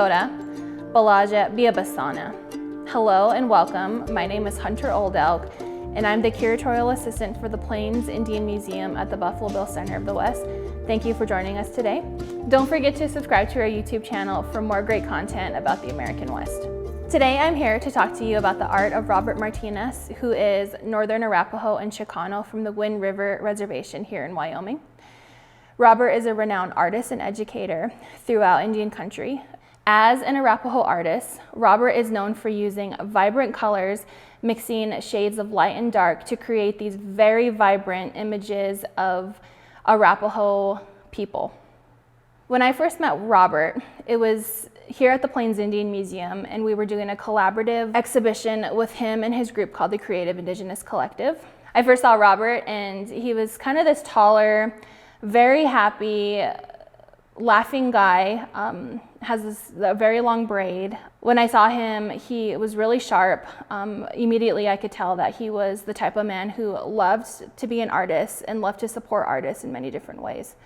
Toda, Balaja Biabasana. Hello and welcome. My name is Hunter Old Elk, and I'm the curatorial assistant for the Plains Indian Museum at the Buffalo Bill Center of the West. Thank you for joining us today. Don't forget to subscribe to our YouTube channel for more great content about the American West. Today I'm here to talk to you about the art of Robert Martinez, who is Northern Arapaho and Chicano from the Wind River Reservation here in Wyoming. Robert is a renowned artist and educator throughout Indian country. As an Arapaho artist, Robert is known for using vibrant colors, mixing shades of light and dark to create these very vibrant images of Arapaho people. When I first met Robert, it was here at the Plains Indian Museum, and we were doing a collaborative exhibition with him and his group called the Creative Indigenous Collective. I first saw Robert, and he was kind of this taller, very happy, laughing guy, has a very long braid. When I saw him, he was really sharp. Immediately I could tell that he was the type of man who loved to be an artist and loved to support artists in many different ways.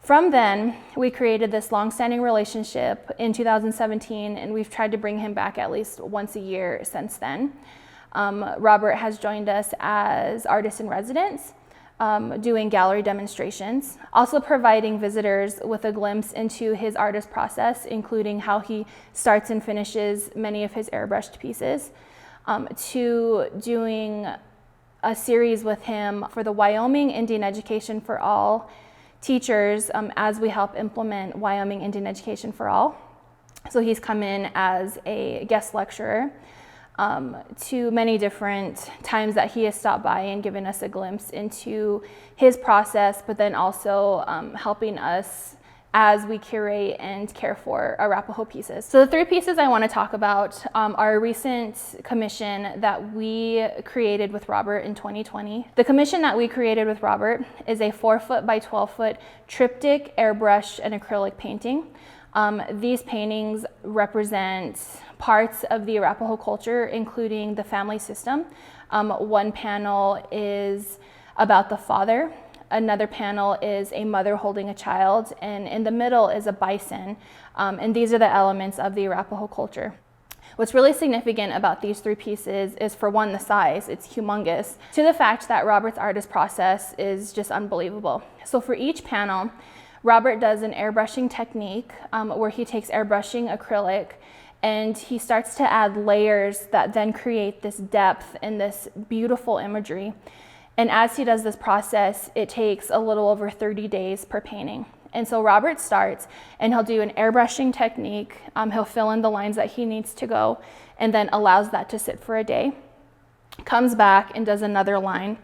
From then, we created this long-standing relationship in 2017, and we've tried to bring him back at least once a year since then. Robert has joined us as artist in residence, doing gallery demonstrations, also providing visitors with a glimpse into his artist process, including how he starts and finishes many of his airbrushed pieces, to doing a series with him for the Wyoming Indian Education for All teachers as we help implement Wyoming Indian Education for All. So he's come in as a guest lecturer to many different times that he has stopped by and given us a glimpse into his process, but then also helping us as we curate and care for Arapaho pieces. So the three pieces I want to talk about are a recent commission that we created with Robert in 2020. The commission that we created with Robert is a 4-foot by 12-foot triptych, airbrush, and acrylic painting. These paintings represent parts of the Arapaho culture, including the family system. One panel is about the father. Another panel is a mother holding a child, and in the middle is a bison. And these are the elements of the Arapaho culture. What's really significant about these three pieces is, for one, the size. It's humongous, to the fact that Robert's artist process is just unbelievable. So for each panel, Robert does an airbrushing technique where he takes airbrushing acrylic and he starts to add layers that then create this depth and this beautiful imagery. And as he does this process, it takes a little over 30 days per painting. And so Robert starts and he'll do an airbrushing technique. He'll fill in the lines that he needs to go and then allows that to sit for a day. Comes back and does another line.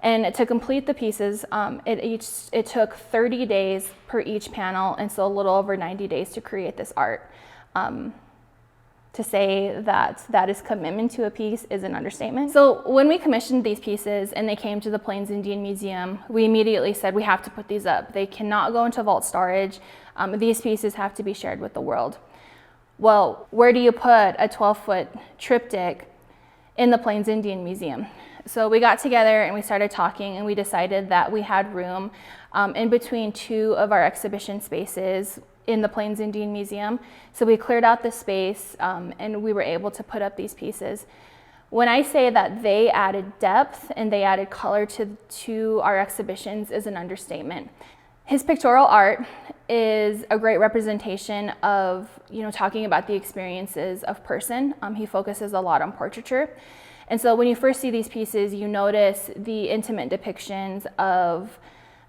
And to complete the pieces, it took 30 days per each panel, and so a little over 90 days to create this art. To say that is commitment to a piece is an understatement. So when we commissioned these pieces and they came to the Plains Indian Museum, we immediately said we have to put these up. They cannot go into vault storage. These pieces have to be shared with the world. Well, where do you put a 12-foot triptych in the Plains Indian Museum? So we got together and we started talking, and we decided that we had room in between two of our exhibition spaces in the Plains Indian Museum. So we cleared out the space and we were able to put up these pieces. When I say that they added depth and they added color to our exhibitions is an understatement. His pictorial art is a great representation of, talking about the experiences of person. He focuses a lot on portraiture. And so when you first see these pieces, you notice the intimate depictions of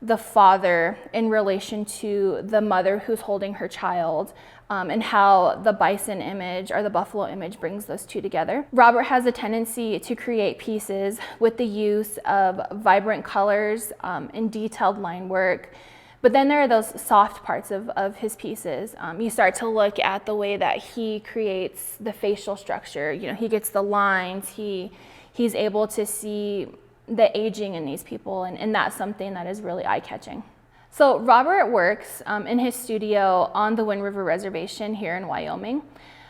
the father in relation to the mother who's holding her child, and how the bison image or the buffalo image brings those two together. Robert has a tendency to create pieces with the use of vibrant colors and detailed line work. But then there are those soft parts of his pieces. You start to look at the way that he creates the facial structure. He gets the lines, he's able to see the aging in these people, and that's something that is really eye-catching. So Robert works in his studio on the Wind River Reservation here in Wyoming.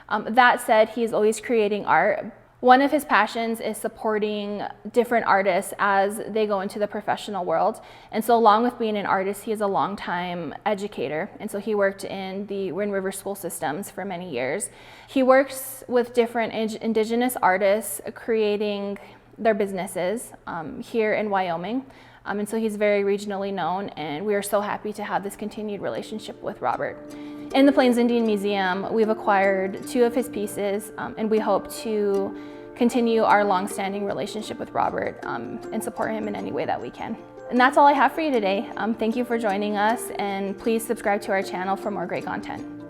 That said, he's always creating art. One of his passions is supporting different artists as they go into the professional world. And so along with being an artist, he is a longtime educator. And so he worked in the Wind River school systems for many years. He works with different indigenous artists creating their businesses here in Wyoming. And so he's very regionally known, and we are so happy to have this continued relationship with Robert. In the Plains Indian Museum, we've acquired 2 of his pieces, and we hope to continue our long-standing relationship with Robert and support him in any way that we can. And that's all I have for you today. Thank you for joining us, and please subscribe to our channel for more great content.